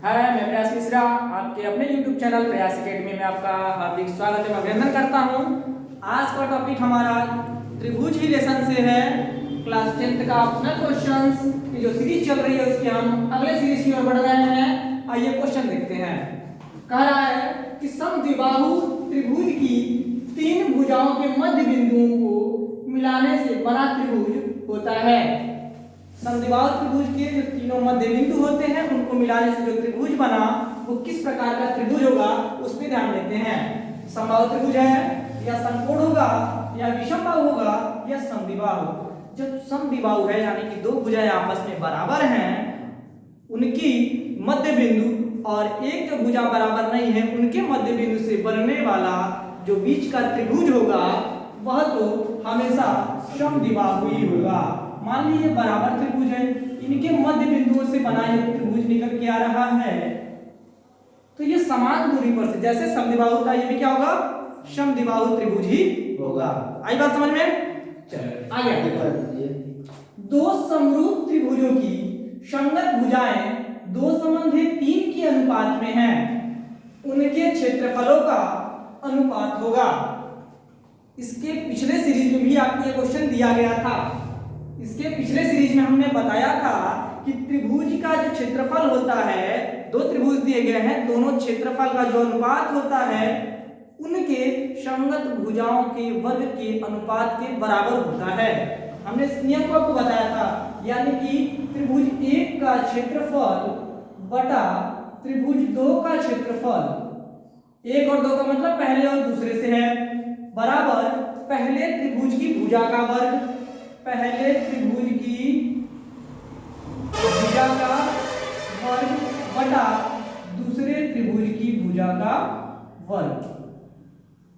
हाय, मैं प्रयास मिश्रा आपके अपने YouTube चैनल प्रयास एकेडमी में आपका हार्दिक स्वागत एवं अभिनंदन करता हूं। आज का टॉपिक हमारा त्रिभुज रिलेशन से है। क्लास 10th का ऑप्शनल क्वेश्चंस की जो सीरीज चल रही है उसके हम अगले सीरीज की ओर बढ़ रहे हैं। आइए क्वेश्चन देखते हैं। कह रहा है कि समद्विबाहु त्रिभुज की तीन भुजाओं के मध्य बिंदुओं को मिलाने से बना त्रिभुज होता है। समद्विबाहु त्रिभुज के जो तीनों मध्य बिंदु होते हैं उनको मिलाने से जो त्रिभुज बना वो किस प्रकार का त्रिभुज होगा उस पर ध्यान देते हैं। समबाहु त्रिभुज है या समकोण होगा या विषमबाहु होगा या समद्विबाहु। जब समद्विबाहु है यानी कि दो भुजाएं आपस में बराबर हैं, उनकी मध्य बिंदु और एक जो भुजा बराबर नहीं है उनके मध्य बिंदु से बनने वाला जो बीच का त्रिभुज होगा वह तो हमेशा समद्विबाहु ही होगा। मान लीजिए बराबर त्रिभुज है, इनके मध्य बिंदुओं से बना ये त्रिभुज निकल के आ रहा है, तो ये समान दूरी पर से जैसे समद्विबाहु था ये भी क्या होगा, समद्विबाहु त्रिभुज ही होगा। आई बात समझ में? चलो आगे। दो समरूप त्रिभुजों की संगत भुजाएं दो संबंधी 3 के अनुपात में हैं, उनके क्षेत्रफलों का अनुपात होगा। इसके पिछले सीरीज में भी आपको ये क्वेश्चन दिया गया था। इसके पिछले सीरीज में हमने बताया था कि त्रिभुज का जो क्षेत्रफल होता है, दो त्रिभुज दिए गए हैं, दोनों क्षेत्रफल का जो अनुपात होता है उनके संगत भुजाओं के वर्ग के अनुपात के बराबर होता है। हमने इस नियम को आपको बताया था, यानी कि त्रिभुज 1 का क्षेत्रफल बटा त्रिभुज 2 का क्षेत्रफल, 1 और 2 का मतलब पहले और दूसरे से है, बराबर पहले त्रिभुज की भुजा का वर्ग, पहले त्रिभुज की भुजा का वर्ग बटा दूसरे त्रिभुज की भुजा का वर्ग।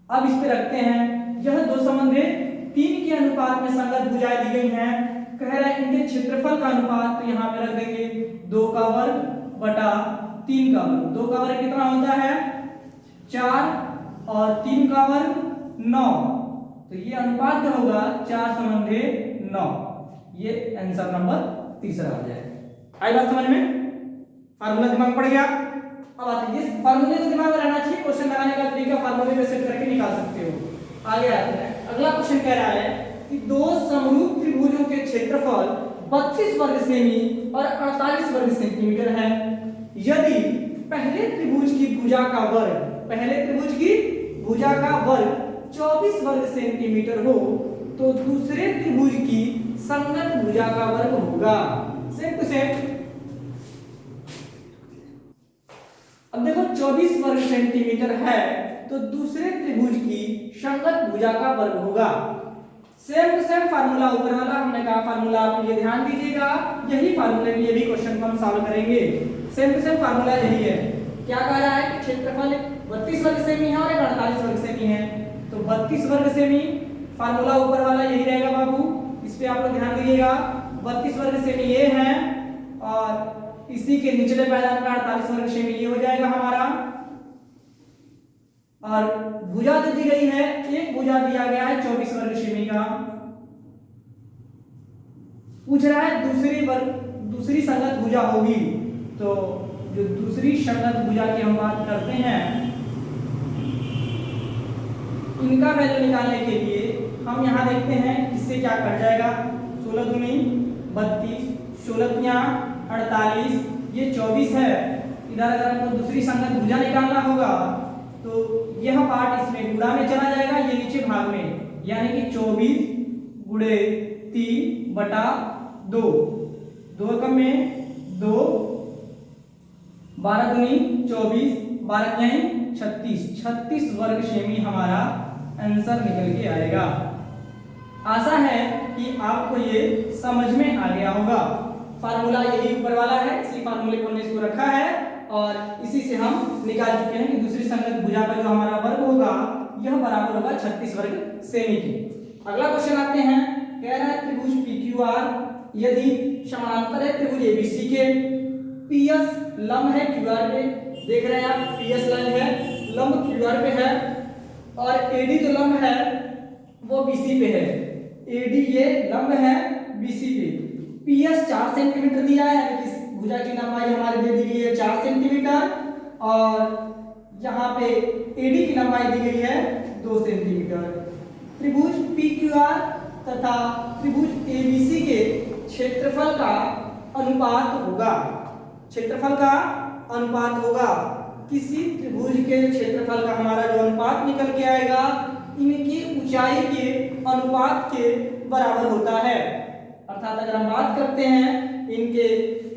अब इस पे रखते हैं, यह दो संबंधें 3 के अनुपात में संगत भुजाएं दी गई हैं। कह रहा है इनके क्षेत्रफल का अनुपात, तो यहाँ पे रख देंगे 2 का वर्ग बटा 3 का वर्ग। 2 का वर्ग कितना होता है 4 और 3 का वर्ग 9, तो ये अनुपात क्या होगा 4 संबंधे 9। ये आंसर नंबर तीसरा आ जाएगा। आई बात समझ में? फार्मूला दिमाग पड़ गया। अब आते हैं, इस फार्मूले को दिमाग में रहना चाहिए, क्वेश्चन लगाने का तरीका फार्मूले में सेट करके निकाल सकते हो। आगे आते हैं, अगला क्वेश्चन कह रहा है कि दो समरूप त्रिभुजों के क्षेत्रफल 32 वर्ग सेमी और 48 वर्ग सेंटीमीटर है। यदि पहले त्रिभुज की भुजा का वर्ग, पहले त्रिभुज की भुजा का वर्ग 24 वर्ग सेंटीमीटर हो तो दूसरे त्रिभुज की संगत भुजा का वर्ग होगा। Same to same. अब देखो 24 वर्ग सेंटीमीटर है तो दूसरे त्रिभुज की संगत भुजा का वर्ग होगा। सेम टू सेम फार्मूला ऊपर वाला हमने कहा फार्मूला आप ये ध्यान दीजिएगा, यही फार्मूले में ये भी क्वेश्चन को हम सॉल्व करेंगे। सेम टू सेम फार्मूला यही है। क्या कह रहा है कि क्षेत्रफल 32 वर्ग सेमी है और 48 वर्ग सेमी है, तो 32 वर्ग सेमी, फार्मूला ऊपर वाला यही रहेगा बाबू, इस पे आप लोग ध्यान दीजिएगा। 32 वर्ग सेमी ये है और इसी के निचले पायदान का 48 वर्ग सेमी ये हो जाएगा हमारा। और भुजा दी गई है, एक भुजा दिया गया है 24 वर्ग सेमी का। पूछ रहा है दूसरी संगत भुजा होगी, तो जो दूसरी संगत भुजा की हम बात करते हैं, इनका वैल्यू निकालने के लिए हम यहां देखते हैं इससे क्या कट जाएगा। 16 दूनी 32, 16 तिया 48, ये 24 है। इधर अगर हमको दूसरी संगत भुजा निकालना होगा तो यह पार्ट इसमें गुणा में चला जाएगा, ये नीचे भाग में, यानी कि 24 गुणे 3 बटा 2, 2 कम में 2, 12 दूनी 24, 12 यहीं 36 वर्ग सेमी हमारा आंसर निकल के आएगा। आशा है कि आपको ये समझ में आ गया होगा। फार्मूला यही ऊपर वाला है, इसी फार्मूले को हमने इसको रखा है और इसी से हम निकाल चुके हैं कि दूसरी संगत भुजा का जो हमारा वर्ग होगा यह बराबर होगा 36 वर्ग सेमी के। अगला क्वेश्चन आते हैं, कह रहा है त्रिभुज PQR यदि समांतर है त्रिभुज ABC के, PS लंब है QR पे, देख रहे हैं आप PS लंब है, लंब QR पे है और AD जो लंब है वो BC पे है। AD ये लंब है BC पे, PS 4 सेंटीमीटर दिया है, यानी कि भुजा की लंबाई हमारी दे दी गई है 4 सेंटीमीटर। और यहाँ पे एडी की लंबाई दी गई है 2 सेंटीमीटर। त्रिभुज PQR तथा त्रिभुज ABC के क्षेत्रफल का अनुपात होगा, क्षेत्रफल का अनुपात होगा। किसी त्रिभुज के क्षेत्रफल का हमारा जो अनुपात निकल के आएगा इनकी ऊंचाई के अनुपात के बराबर होता है। अर्थात अगर हम बात करते हैं इनके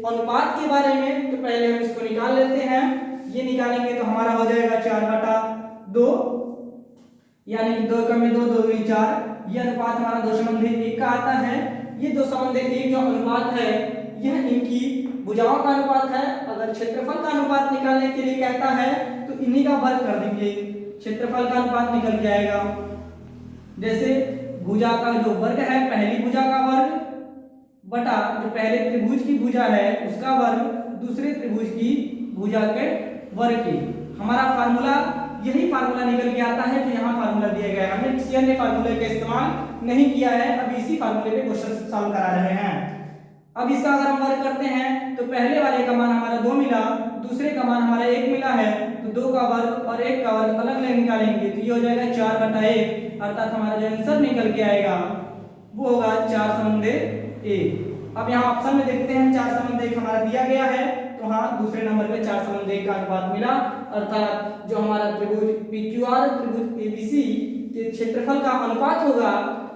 अनुपात के बारे में तो पहले हम इसको निकाल लेते हैं। ये निकालेंगे तो हमारा हो जाएगा 4/2, यानी कि 2 में 2, 2 दूनी 4। ये अनुपात हमारा 2:1 का आता है। ये 2:1 जो अनुपात है यह इनकी भुजाओं का अनुपात है। अगर क्षेत्रफल का अनुपात निकालने के लिए कहता है तो इन्हीं का वर्ग कर देंगे, क्षेत्रफल का अनुपात निकल के आएगा। जैसे भुजा का जो वर्ग है, पहली भुजा का वर्ग बटा जो पहले त्रिभुज की भुजा है उसका वर्ग दूसरे त्रिभुज की भुजा के वर्ग की। हमारा फार्मूला यही फार्मूला निकल के आता है जो यहाँ फार्मूला दिया गया है। हमने किसी अन्य फार्मूले का इस्तेमाल नहीं किया है, अभी इसी फार्मूले पे क्वेश्चन सॉल्व करा रहे हैं। अब इसका अगर हम वर्ग करते हैं तो पहले वाले का मान हमारा 2 मिला, दूसरे का मान हमारा 1 मिला है, तो 2 का वर्ग और 1 का वर्ग अलग अलग निकालेंगे तो ये हो जाएगा 4/1। अर्थात हमारा जो आंसर निकल के आएगा वो होगा 4/1। अब यहाँ ऑप्शन में देखते हैं 4/1 हमारा दिया गया है, तो हाँ दूसरे नंबर पे 4/1 का अनुपात मिला। अर्थात जो हमारा त्रिभुज PQR त्रिभुज ABC के क्षेत्रफल का अनुपात होगा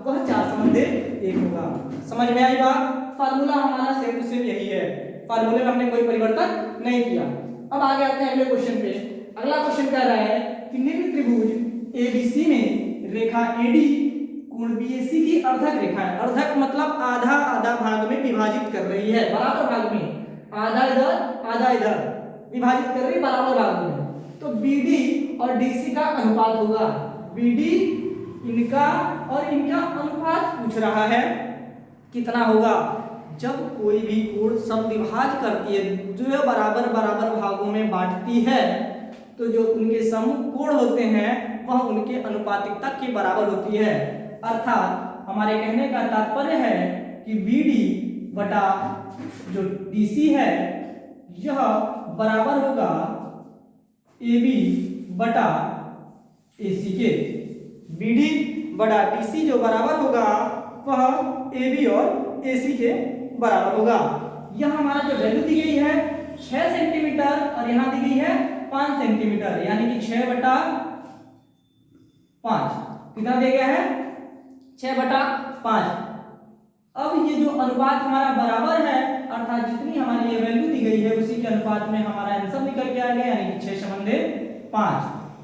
वह 4/1 होगा। समझ में आई बात? फार्मूला हमारा सेम टू सेम यही है, फार्मूले में हमने कोई परिवर्तन नहीं किया। अब आगे आते हैं अगले क्वेश्चन पे। अगला क्वेश्चन कह रहा है कि निम्न त्रिभुज ABC में रेखा AD कोण BAC की अर्धक रेखा है। अर्धक मतलब आधा आधा भाग में विभाजित कर रही है, बराबर भाग में, आधा इधर आधा इधर विभाजित कर रही है बराबर भाग में। तो BD और DC का अनुपात होगा। BD इनका और इनका अनुपात पूछ रहा है कितना होगा। जब कोई भी कोण समद्विभाज करती है, जो बराबर बराबर भागों में बांटती है, तो जो उनके समकोण होते हैं वह उनके अनुपातिकता के बराबर होती है। अर्थात हमारे कहने का तात्पर्य है कि BD बटा जो DC है यह बराबर होगा AB बटा AC के। BD बटा DC जो बराबर होगा वह AB और AC के बराबर होगा। यह हमारा जो वैल्यू दी गई है 6 सेंटीमीटर और यहाँ दी गई है 5 सेंटीमीटर, यानी कि 6/5 कितना दिया गया है 6/5। अब ये जो अनुपात हमारा बराबर है, अर्थात जितनी हमारी ये वैल्यू दी गई है उसी के अनुपात में हमारा आंसर निकल के आ गया, यानी कि 6/5।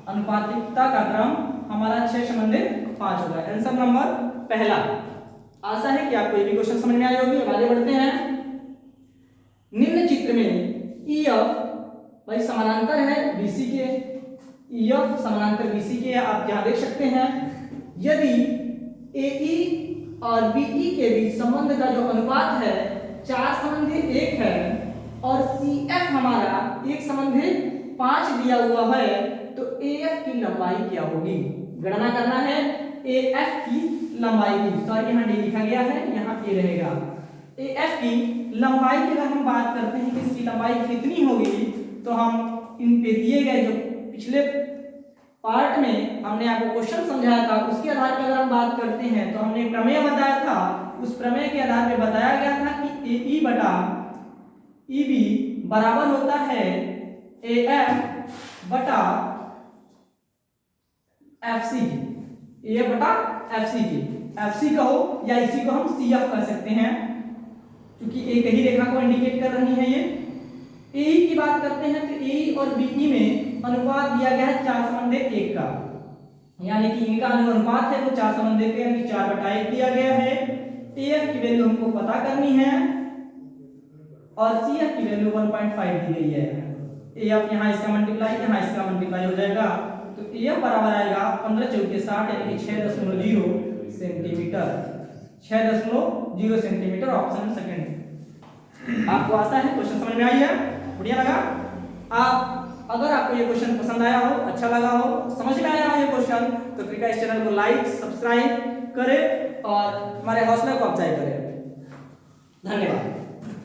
अनुपातिकता का क्रम हमारा 6/5 होगा। आंसर नंबर पहला। आशा है कि आपको ये भी क्वेश्चन समझ में आए होगी। अब आगे बढ़ते हैं। निम्न चित्र में EF भाई समानांतर है BC के, EF समानांतर BC के, आप यहाँ देख सकते हैं। यदि AE और BE के बीच संबंध का जो अनुपात है 4/1 है और CF हमारा 1/5 दिया हुआ है, तो AF की लंबाई क्या होगी? गणना करना है AF की लंबाई की। सॉरी यहाँ D लिखा गया है, यहाँ A रहेगा। AF की लंबाई की अगर हम बात करते हैं कि इसकी लंबाई कितनी होगी, तो हम इन पे दिए गए जो पिछले पार्ट में हमने आपको क्वेश्चन समझाया था उसके आधार पर अगर हम बात करते हैं तो हमने प्रमेय बताया था। उस प्रमेय के आधार पर बताया गया था कि AE बटा EB बराबर होता है AF बटा FC। AF बटा FC की, FC कहो या इसी को हम CF कह सकते हैं क्योंकि एक ही रेखा को इंडिकेट कर रही है। ये AE की बात करते हैं तो AE और BE में अनुपात दिया गया है 4/1 का, यानी कि इनका अनुपात है वो 4/1 यानी 4/1 दिया गया है। AF की वैल्यू हमको पता करनी है और CF की वैल्यू 1.5 दी गई है। AF यहाँ इसका मल्टीप्लाई यहाँ इसका मल्टीप्लाई हो जाएगा, तो AF बराबर आएगा 15 चौके 60 यानी कि 6.0 सेंटीमीटर। 6.0 centimetre, option second. आपको आशा है क्वेश्चन समझ में आई है, बढ़िया लगा। अगर आपको ये क्वेश्चन पसंद आया हो, अच्छा लगा हो, समझ में आया हो ये क्वेश्चन, तो कृपया इस चैनल को लाइक सब्सक्राइब करें और हमारे हौसले को अफजाई करें। धन्यवाद।